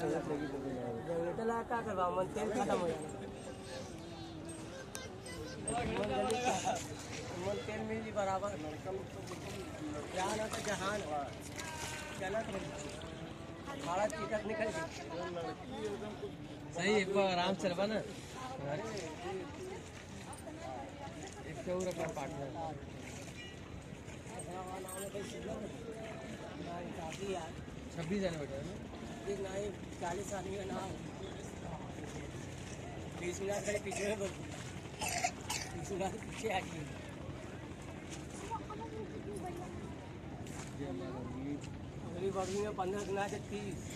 generator लगा क्या करवा मन तेल खत्म हो जाना मन तेल मिल जी बराबर जहान होता जहान चला बड़ा टिकट निकल गई सही एक बार आराम से रहा ना एक सौ रुपया पार्टनर 26 जनवरी नहीं 40 आदमी का नाम 20 मिनट खड़े पीछे में 20 मिनट पीछे आ गई अगली बगली में 15 गुना से 30